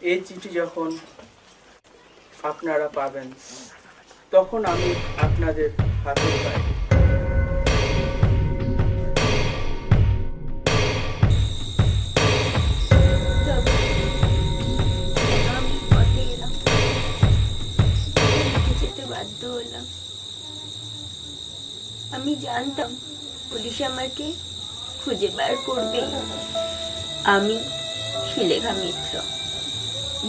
এই চিঠি যখন আপনারা পাবেন তখন আমি আপনাদের হাতের পাই। আমি পথে এলাম, যেতে বাধ্য হলাম। আমি জানতাম পুলিশ আমাকে খুঁজে বার করবে। আমি শিলেখা মিত্র,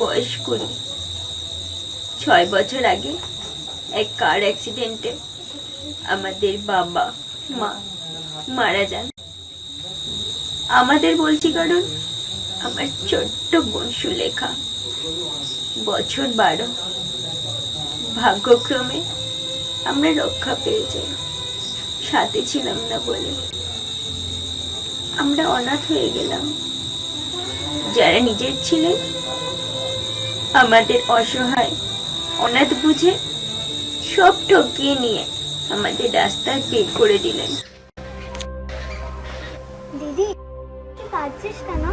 বয়স 20। 6 বছর আগে এক কার অ্যাক্সিডেন্টে আমাদের বাবা মা মারা যান। আমাদের বলছি কারণ আমার ছোট্ট বোন সুলেখা, বছর 12। ভাগ্যক্রমে আমরা রক্ষা পেয়ে যাই। সাথে ছিলাম না বলে আমরা অনাথ হয়ে গেলাম। যারা নিজের ছিলেন আমাদের অসহায় অনাথ বুঝে সব ঠকিয়ে নিয়ে আমাদের রাস্তায় বের করে দিলেন। দিদি, তুই কাঁদছিস কেন?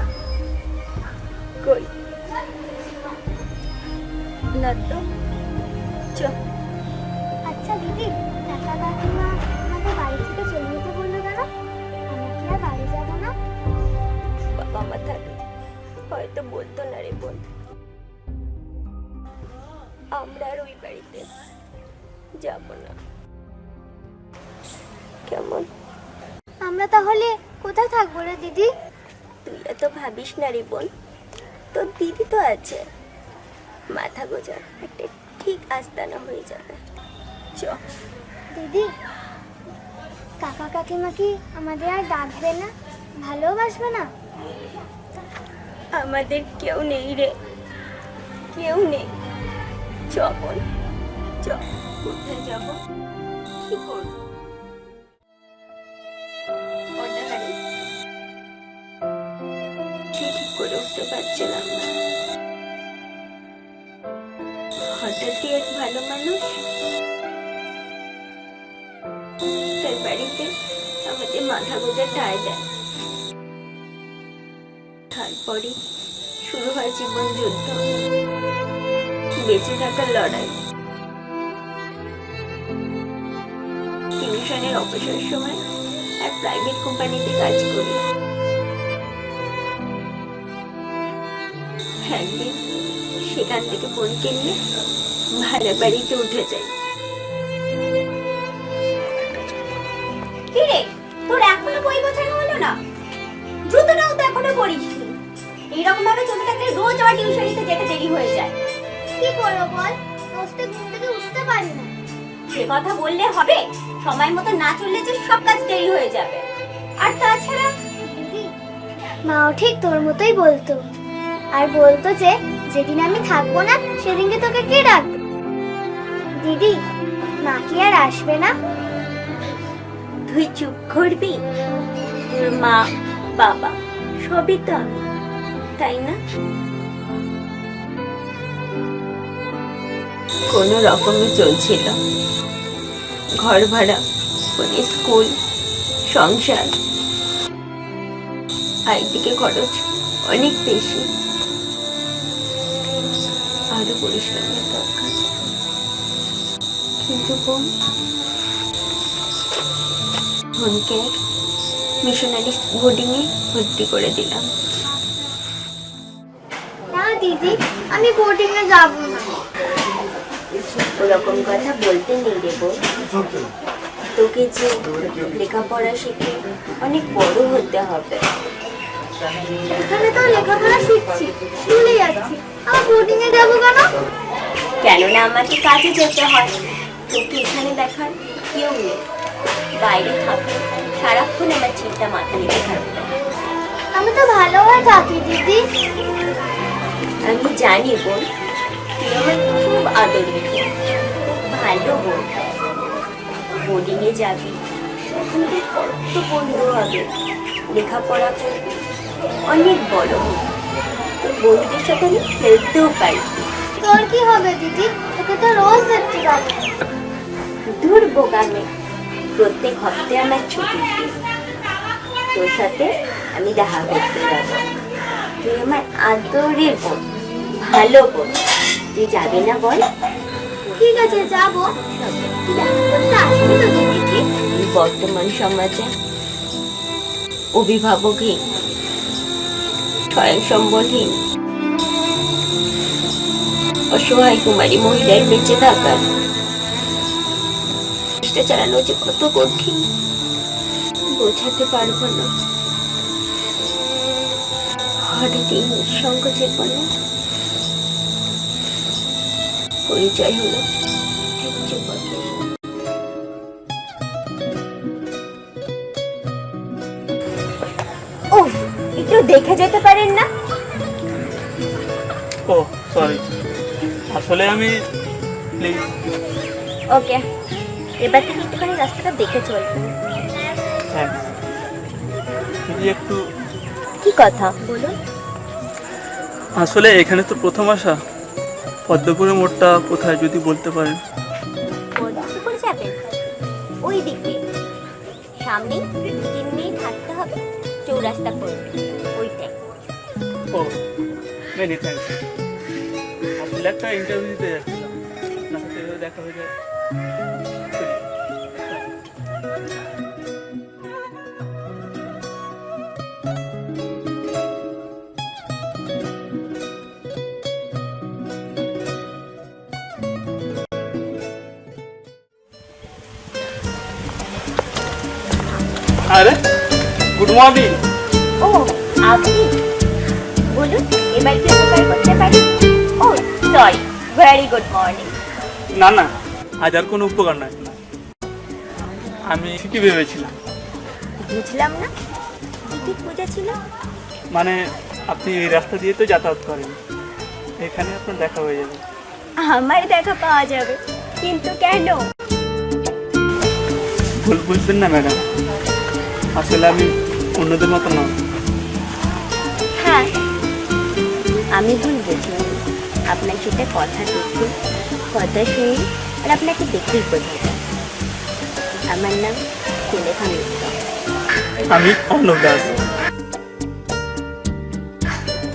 কই না তো, চ। আচ্ছা দিদি, কাকা কাকিমা আমাদের বাড়ি থেকে চলে যেতে বললো কেন? আমরা কি আর বাড়ি যাবো না? বাবা মা থাকলে হয়তো বলতো না রে বোন। আমরা আর ওই বাড়িতে যাব না। কেমন? আমরা তাহলে কোথায় থাকবো রে দিদি? তুই এত ভাবিস না রে বোন, তোর দিদি তো আছে। মাথা গোজা একটা ঠিক আস্তানা হয়ে যাবে। চ। দিদি, কাকা কাকিমা কি আমাদের আর ডাকবে না, ভালোবাসবে না? আমাদের কেউ নেই রে, কেউ নেই। চ বোন, চ। কোথায় যাব, কি করব? অনাহারে ঠিক করে উঠতে পারছিলাম না। হঠাৎই এক ভালো মানুষ তার বাড়িতে আমাদের মাথা গোজা ঠাঁই দেয়। তারপরে শুরু হয় জীবন যুদ্ধ, বেঁচে থাকার লড়াই। টিউশনের অবসর সময় এক প্রাইভেট কোম্পানিতে কাজ করি। একদিন সেখান থেকে বোনকে নিয়ে ভাড়া বাড়িতে উঠে যাই। কিরে, তোর এখনো বই গোছানো হলো না? জুতোটাও তো এখনো পরিসনি। এইরকম ভাবে চলতে থাকলে রোজ আমার টিউশনিতে যেতে দেরি হয়ে যায়। কি করবো বল, বসতে ঘুম থেকে উঠতে পারি না। সে কথা বললে হবে? সময় মতো না চললে যে সব কাজ দেরি হয়ে যাবে। আর তাছাড়া দিদি, মাও ঠিক তোর মতোই বলতো, আর বলতো যে যেদিন আমি থাকবো না সেদিনকে তোকে কে ডাকবে? দিদি, মা কি আর আসবে না? তুই চুপ করবি? তোর মা বাবা সবই তো আমি, তাই না? কোনো রকমে চলছিল ঘর ভাড়া, ফোনে স্কুল, সংসার। একদিকে খরচ অনেক বেশি, আরো পরিশ্রমের দরকার। কিন্তু বোনকে মিশনারি বোর্ডিং এ ভর্তি করে দিলাম। না দিদি, আমি বোর্ডিং এ যাবো না। ওরকম কথা বলতে নেই রে বোন। তোকে যে লেখাপড়া শিখে অনেক বড় হতে হবে। এখানে তো লেখাপড়া শিখছি, স্কুলে যাচ্ছি, আমার বোর্ডিং এ যাবো কেন? কেননা আমাকে কাজে যেতে হয়। তোকে এখানে দেখার কেউ নেই, বাইরে থাকো। সারাক্ষণ আমার চিন্তা মাথা লেগে থাকবে। আমি তো ভালো হয়ে থাকি দিদি। আমি জানি বোন, তুই আমার খুব আদরের বোন, খুব ভালো বোন। বোর্ডিং এ যাবি, ওখানে কত বন্ধু হবে, লেখাপড়া করবি, অনেক বড় হবি। তোর বন্ধুদের সাথে আমি খেলতেও পারবি। তোর কি হবে দিদি? তোকে তো রোজ দেখতে পাবো। দূর বোকামে, প্রত্যেক হপ্তাহে আমার ছুটির দিন। তোর সাথে আমি দেখা করতে যাবো। তুই আমার আদরের বোন, ভালো বোন, তুই যাবি না বল? ঠিক আছে যাবো। তুই দেখা করতে আসবি তো দিদিকে? এই বর্তমান সমাজে অভিভাবকহীন, স্বয়ংসম্বলহীন, অসহায় কুমারী মহিলার বেঁচে থাকার চেষ্টা চালানো যে কত কঠিন বোঝাতে পারবো না। হঠাৎ এই নিঃসঙ্গ জীবনে পরিচয় হলো এক যুবকের। উফ, একটু দেখে যেতে পারেন না? ও সরি, আসলে আমি প্লিজ। ওকে, এবার থেকে একটুখানি রাস্তাটা দেখে চলবেন। হ্যাঁ, যদি একটু। কি কথা বলুন? আসলে এখানে তো প্রথম আসা, পদ্মপুরের মোড়টা কোথায় যদি বলতে পারেন। পদ্মপুর যাবেন? ওই দিকে সামনে 3 মিনিট হাঁটতে হবে, চৌরাস্তা পড়বে ওইটাই। ও মেনি থ্যাংকস। আসলে একটা ইন্টারভিউ দিতে যাচ্ছিলাম, আপনার সাথে এভাবে দেখা হয়ে যায়। আরে গুড মর্নিং। ও আপনি বলুন, এবার কি উপকার করতে পারি? ও সরি, ভেরি গুড মর্নিং। না না, আজ আর কোনো উপকার নাই। আমি ঠিকই ভেবেছিলাম, বুঝলাম না, কি ঠিক বুঝেছিলাম? মানে আপনি এই রাস্তা দিয়ে তো যাতায়াত করেন, এখানে আপনার দেখা হয়ে যাবে। আমার দেখা পাওয়া যাবে, কিন্তু কেন? ভুল বুঝবেন না ম্যাডাম, আসলে আমি অন্যদের মতো না। হ্যাঁ, আমি ভুল বুঝলাম। আপনার সাথে কথা দেখে, কথা শুনে আর আপনাকে দেখেই বোঝা যায়। আমার নাম সুলেখা মিত্র। আমি অর্ণব দাস।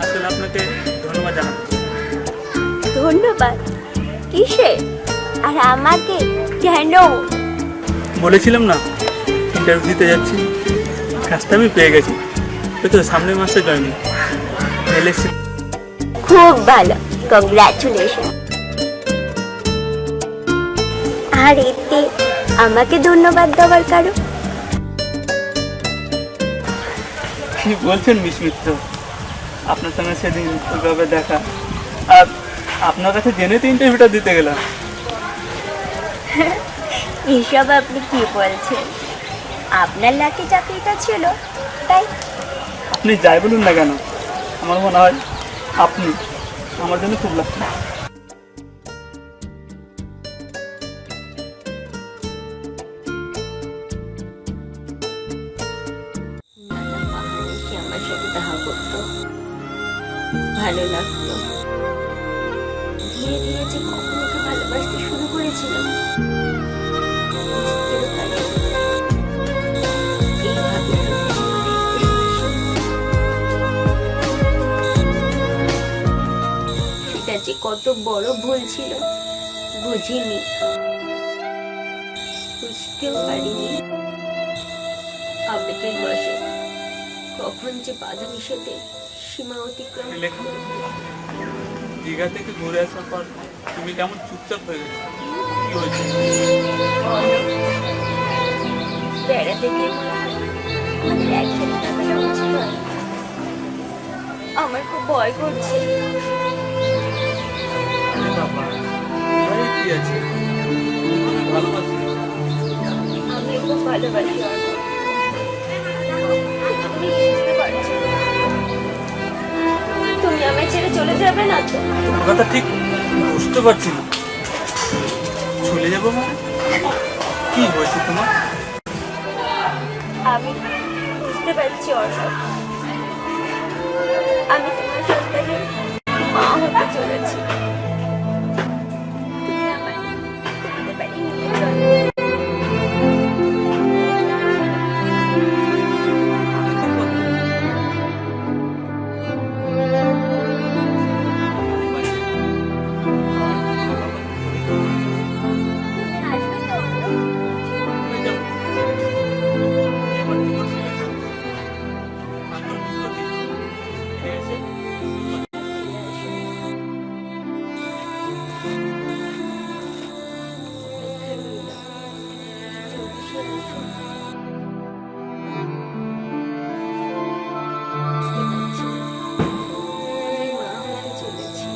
আসলে আপনাকে ধন্যবাদ জানাচ্ছি। ধন্যবাদ কিসে? আর আমাকে কেন? বলেছিলাম না ইন্টারভিউ দিতে যাচ্ছি, কাজটা আমি পেয়ে গেছি। ওই তো সামনের মাসে জয়েনিং এলএসসি। খুব ভালো, কংগ্রাচুলেশন। আর এতে আমাকে ধন্যবাদ দেওয়ার কারণ? কি বলছেন মিস মিত্র, আপনার সঙ্গে সেদিন ওইভাবে দেখা, আর আপনার কাছে জেনে তো ইন্টারভিউটা দিতে গেলাম। এসব আপনি কি বলছেন? আপনার লাকি চাকরিটা ছিল তাই। আপনি যাই বলুন না কেন, আমার মনে হয় আপনি আমার জন্য খুব লাকি। সে আমার সাথে দেখা করতো, ভালো লাগতো। ধীরে ধীরে যে কখন ওকে ভালোবাসতে শুরু করেছিলাম বুঝতেও পারিনি। এইভাবে সেটা যে কত বড় ভুল ছিল বুঝিনি, বুঝতেও পারিনি। আবেগের বশে কখন যে বাধা নিষেধে সীমা অতিক্রম লেখা দীঘা থেকে ঘুরে আসার পর তুমি কেমন চুপচাপ হয়ে গেছো, কি হয়েছে? বেড়াতে গিয়ে আমাদের একসাথে থাকাটা উচিত হয়। আমার খুব ভয় করছে। আরে বাবা, ভয়ের কি আছে? তুমি তো ভালোবাসি। আমি খুব ভালোবাসি অর্ণব। তুমি বুঝতে পারছো? তুমি আমায় ছেড়ে চলে যাবে না তো? তোমার কথা ঠিক বুঝতে পারছি না। চলে যাবো মানে? কি হয়েছে তোমার? আমি বুঝতে পারছি অর্ণব, আমি তোমার সন্তানের মা হতে চলেছি। তুমি আমায় তোমাদের বাড়ি নিয়ে চলো। আসো আসো। বুঝতে পারছি না, আমি মা হতে চলেছি।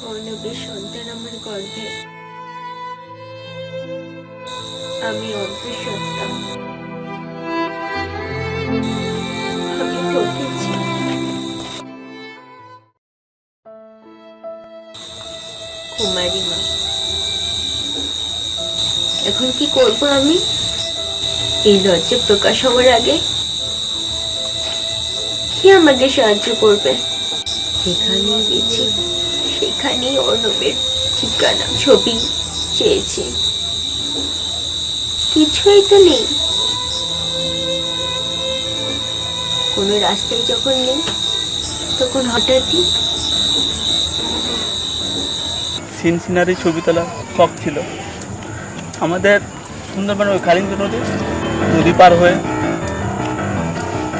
অর্ণবের সন্তান আমার গর্ভে। আমি অন্তঃসত্ত্বা। আমি ঠকেছি। কুমারী মা, এখন কি করব আমি? এই লজ্জা প্রকাশ হওয়ার আগে কি আমাকে সাহায্য করবে? যেখানেই গেছি সেখানেই অর্ণবের ঠিকানা ছবি চেয়েছি, কিছুই তো নেই। কোনো রাস্তায় যখন নেই তখন হঠাৎই সিন সিনারি ছবি তোলা শখ ছিল আমাদের। সুন্দরবন ওই কালিন্দী নদী পার হয়ে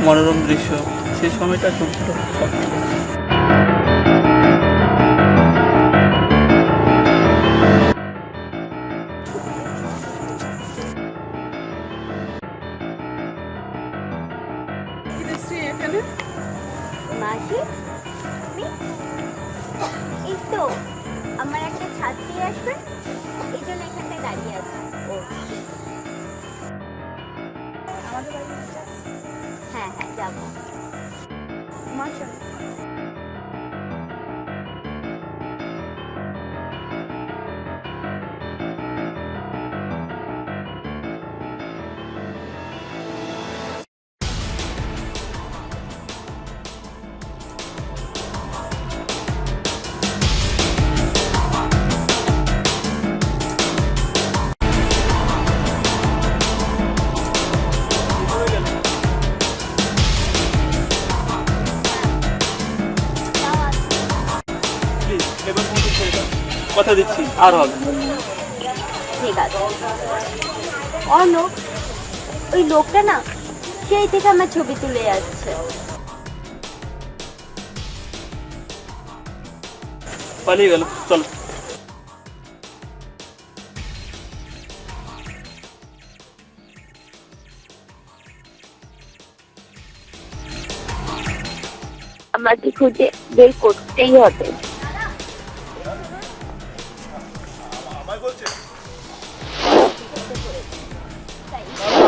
মনোরম দৃশ্য, সেই সময়টা ছবি তোলা শখ ছিল। মাসি, তুমি? এই তো আমার একটা ছাত্রী আসবে, এই জন্য এখানটায় দাঁড়িয়ে আছে। ও আমাদের বাড়ি? হ্যাঁ হ্যাঁ যাবো। মা চলো। প্লিজ এবার মতো ছেড়ে দাও। কথা দিচ্ছি আর হবে না। ঠিক আছে। অর্ণব, ওই লোকটা না সেই থেকে আমার ছবি তুলে যাচ্ছে। পালিয়ে গেল, চলো। আমাকে খুঁজে বের করতেই হবে।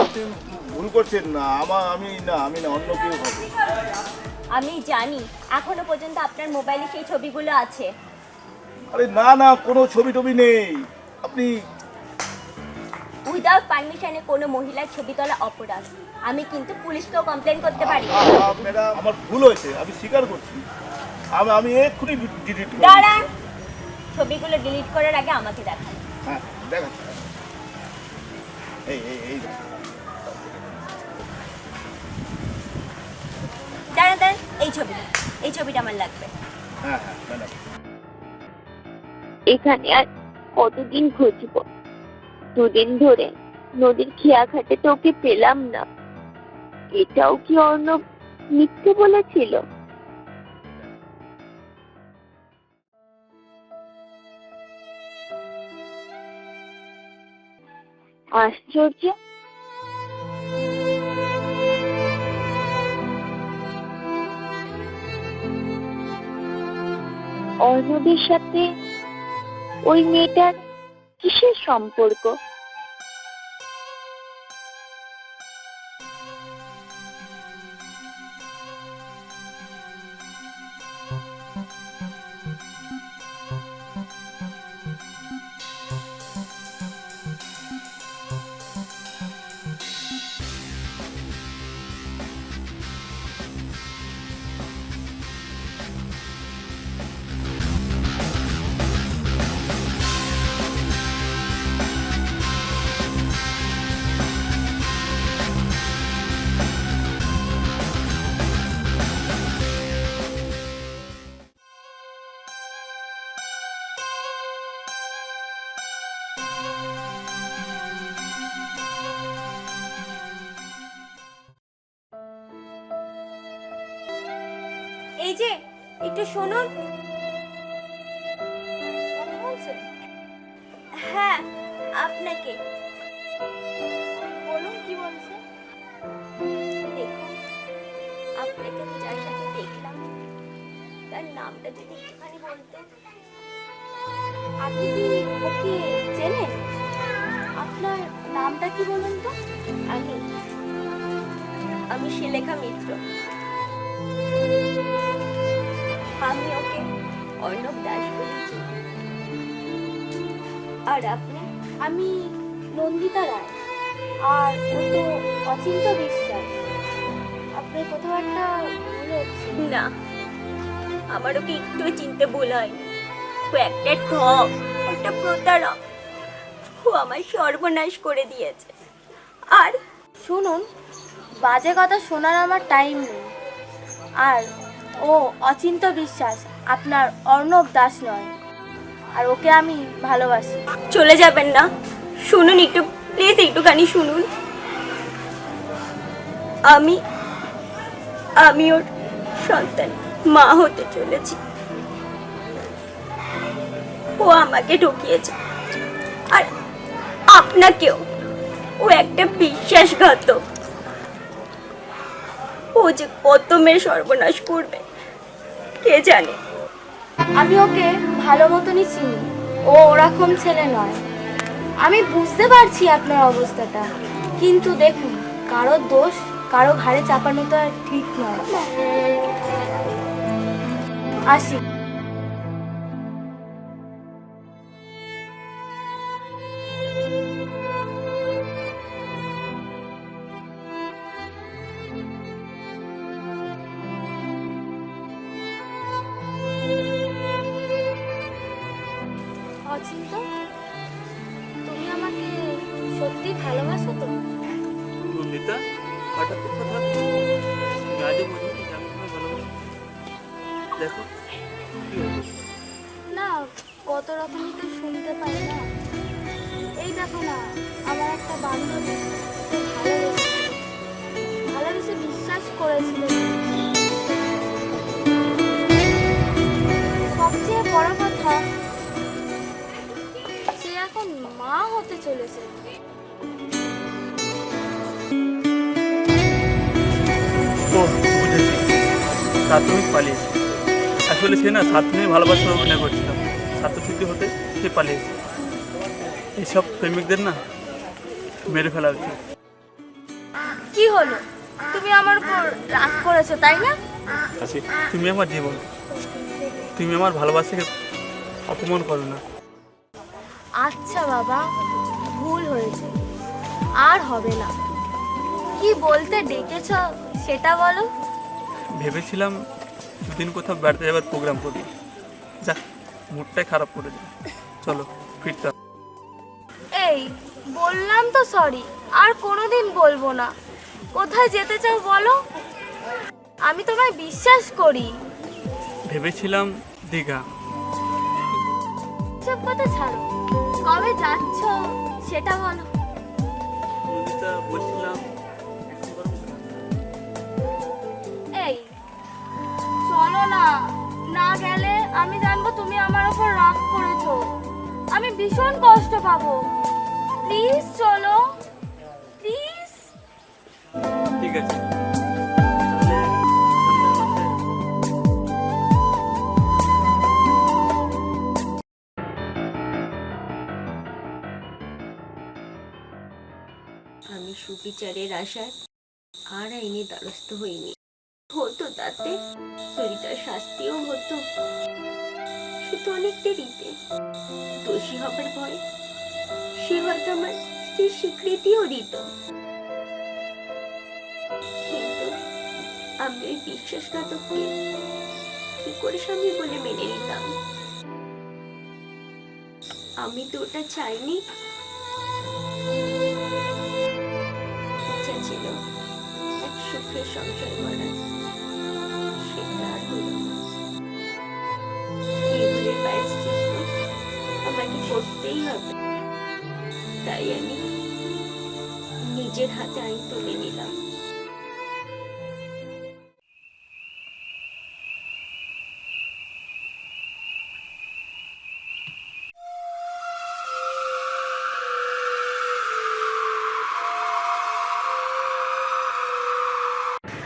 আপনি ভুল করছেন না, আমি না অন্য কেউ হবে। আমি জানি এখনো পর্যন্ত আপনার মোবাইলে সেই ছবিগুলো আছে। আরে না না, কোনো ছবি টবি নেই। আপনি উইদাউট পারমিশনে কোনো মহিলার ছবি তোলা অপরাধ। আমি কিন্তু পুলিশকেও কমপ্লেন করতে পারি। ম্যাডাম, আমার ভুল হয়েছে, আমি স্বীকার করছি। আমি এক্ষুনি ডিলিট করি। দাঁড়ান, ছবিগুলো ডিলিট করার আগে আমাকে দেখান। হ্যাঁ দেখাচ্ছি। এই এই এই দাঁড়ান দাঁড়ান, এই ছবিটা আমার লাগবে। হ্যাঁ হ্যাঁ ম্যাডাম। এখানে আর কতদিন খুঁজবো? দুদিন ধরে নদীর খেয়া ঘাটে তো ওকে পেলাম না। এটাও কি অর্ণব মিথ্যে বলেছিল? আশ্চর্য, অর্ণবের সাথে ওই মেয়েটার কিসের সম্পর্ক? এই যে একটু শুনুন। হ্যাঁ, আপনি আপনাকে। বলুন কি বলছে? দেখুন, আপনাকে আমি যার সাথে দেখলাম তার নামটা যদি একটুখানি বলতেন। আপনি কি ওকে চেনেন? আপনার নামটা কি বলুন তো? আমি আমি শিলেখা মিত্র। আমি ওকে অর্ণব দাস বলেছি। আর আপনি? আমি নন্দিতা রায়, আর ও তো অচিন্ত বিশ্বাস। আপনার কোথাও একটা ভুল হচ্ছে। না, আমার ওকে একটু চিনতে ভুল হয়নি। ও একটা ঠক, একটা প্রতারক। ও আমার সর্বনাশ করে দিয়েছে। আর শুনুন, বাজে কথা শোনার আমার টাইম নেই। আর ও অচিন্ত বিশ্বাস, আপনার অর্ণব দাস নয়। আর ওকে আমি ভালোবাসি। চলে যাবেন না? শুনুন একটু, প্লিজ একটুখানি শুনুন। আমি আমি ওর সন্তান মা হতে চলেছি। ও আমাকে ঠকিয়েছে, আর আপনাকেও। ও একটা বিশ্বাসঘাতক। ও যে কত মেয়ে সর্বনাশ করবে কে জানে। আমি ওকে ভালো মতনই চিনি। ও ওরকম ছেলে নয়। আমি বুঝতে পারছি আপনার অবস্থাটা, কিন্তু দেখুন, কারোর দোষ কারো ঘাড়ে চাপানো তো আর ঠিক নয়। আসি। অচিন্ত, তুমি আমাকে সত্যি ভালোবাসো তো? নন্দিতা, হঠাৎ কথা তুমি আজও বলিনি যে আমি তোমায় ভালোবাসি। দেখো কি হলো। না, কত রকমই তো শুনতে পাই না। এই দেখো না, আমার একটা বান্ধবী ওকে ভালোবেসে বিশ্বাস করেছিল। সবচেয়ে বড় কথা, সে এখন মা হতে চলেছে। ও বুঝেছি, প্রাথমিক পালিয়েছে। আসলে সে না ছাত্রী ভালোবাসার অভিনয় করছিল। ছাত্রছুটি হতে সে পালিয়েছে। এইসব প্রেমিকদের না মেরে ফেলা উচিত। কি হলো? তুমি আমার উপর রাগ করেছো, তাই না? তুমি আমার জীবন, তুমি আমার ভালোবাসাকে অপমান করো না। আচ্ছা বাবা, ভুল হয়েছে, আর হবে না। কি বলতে ডেকেছ সেটা বলো। ভেবেছিলাম দুদিন কোথাও বেড়াতে যাবার প্রোগ্রাম করি, যাক মুডটাই খারাপ করে দিল। চলো ফিরতে হবে। এই বললাম তো সরি, আর কোনোদিন বলবো না। কোথায় যেতে চাও বলো, আমি তোমায় বিশ্বাস করি। ভেবেছিলাম দীঘা। সব কথা ছাড়ো, কবে যাচ্ছ সেটা বলো। বলছিলাম এই চলো না, না গেলে আমি জানবো তুমি আমার উপর রাগ করেছো। আমি ভীষণ কষ্ট পাবো। প্লিজ চলো, প্লিজ। ঠিক আছে। আমি সুবিচারের আশায় আর আইনি দ্বারস্থ হইনি। হতো তাতে যদি তার শাস্তিও হতো, সে তো অনেক দেরিতে। দোষী হবার ভয় সে হয়তো আমার স্ত্রীর স্বীকৃতিও দিত, কিন্তু আমি ওই বিশ্বাসঘাতককে কি করে স্বামী বলে মেনে নিতাম? আমি তো ওটা চাইনি। ইচ্ছা ছিল এক সুখের সংসার করার, সেটা আর হলো না। এই ভুলের প্রায়শ্চিত্ত আমাকে করতেই হবে। তাই আমি নিজের হাতে আইন তুলে নিলাম।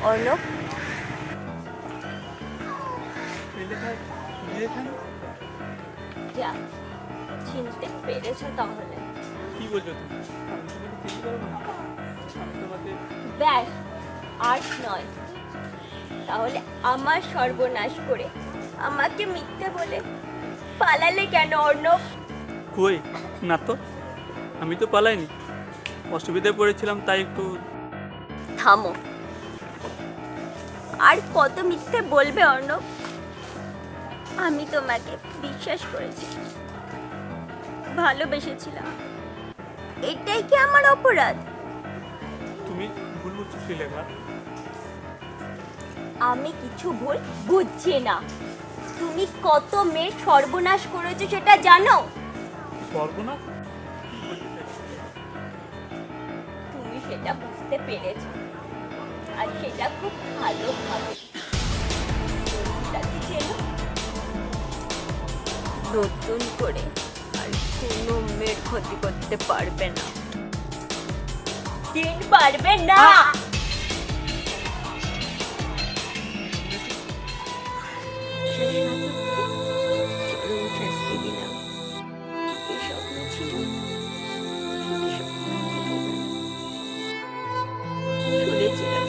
অর্ণব, যা চিনতে পেরেছ তাহলে। কি বলছো তুমি? আমি তোমাকে চিনতে পারবো না। আমি তোমাকে ব্যাস, আর নয়। তাহলে আমার সর্বনাশ করে আমাকে মিথ্যে বলে পালালে কেন অর্ণব? কই না তো, আমি তো পালাইনি, অসুবিধায় পড়েছিলাম তাই একটু। থামো, আর কত মিথ্যে বলবে অর্ণব? আমি তোমাকে বিশ্বাস করেছি, ভালোবেসেছিলাম, এটাই কি আমার অপরাধ? তুমি ভুল বুঝছো শ্রীলেখা। আমি কিছু ভুল বুঝছি না। তুমি কত মেয়ের সর্বনাশ করেছো সেটা জানো? সর্বনাশ? কি বলতে চাইছো? তুমি সেটা বুঝতে পেরেছো, আর সেটা খুব ভালোভাবে। তাকে চেনো? নতুন করে আর কোনো মেয়ের ক্ষতি করতে পারবে না, দিন পারবে না। চরম শাস্তি দিলাম। কি স্বপ্ন ছিল, কি স্বপ্ন থেকে গেল। শুনেছিলাম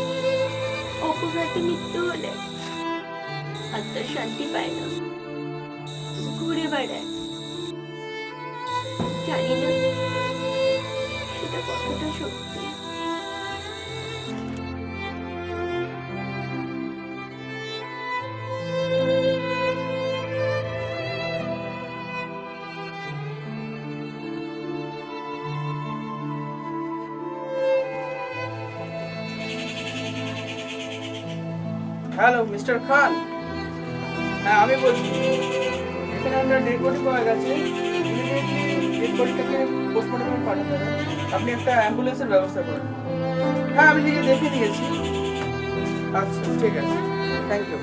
অপরাধে মৃত্যু হলে আত্মার শান্তি পায় না, ঘুরে বেড়ায়। জানি না সেটা কতটা সত্যি। হ্যালো মিস্টার খান, হ্যাঁ আমি বলছি। এখানে আমরা ডেড বডি পাওয়া গেছে, ডেড বডিটাকে পোস্টমর্টমে পাঠাতে হবে। আপনি একটা অ্যাম্বুলেন্সের ব্যবস্থা করেন। হ্যাঁ আমি নিজে দেখে নিয়েছি। আচ্ছা ঠিক আছে, থ্যাংক ইউ।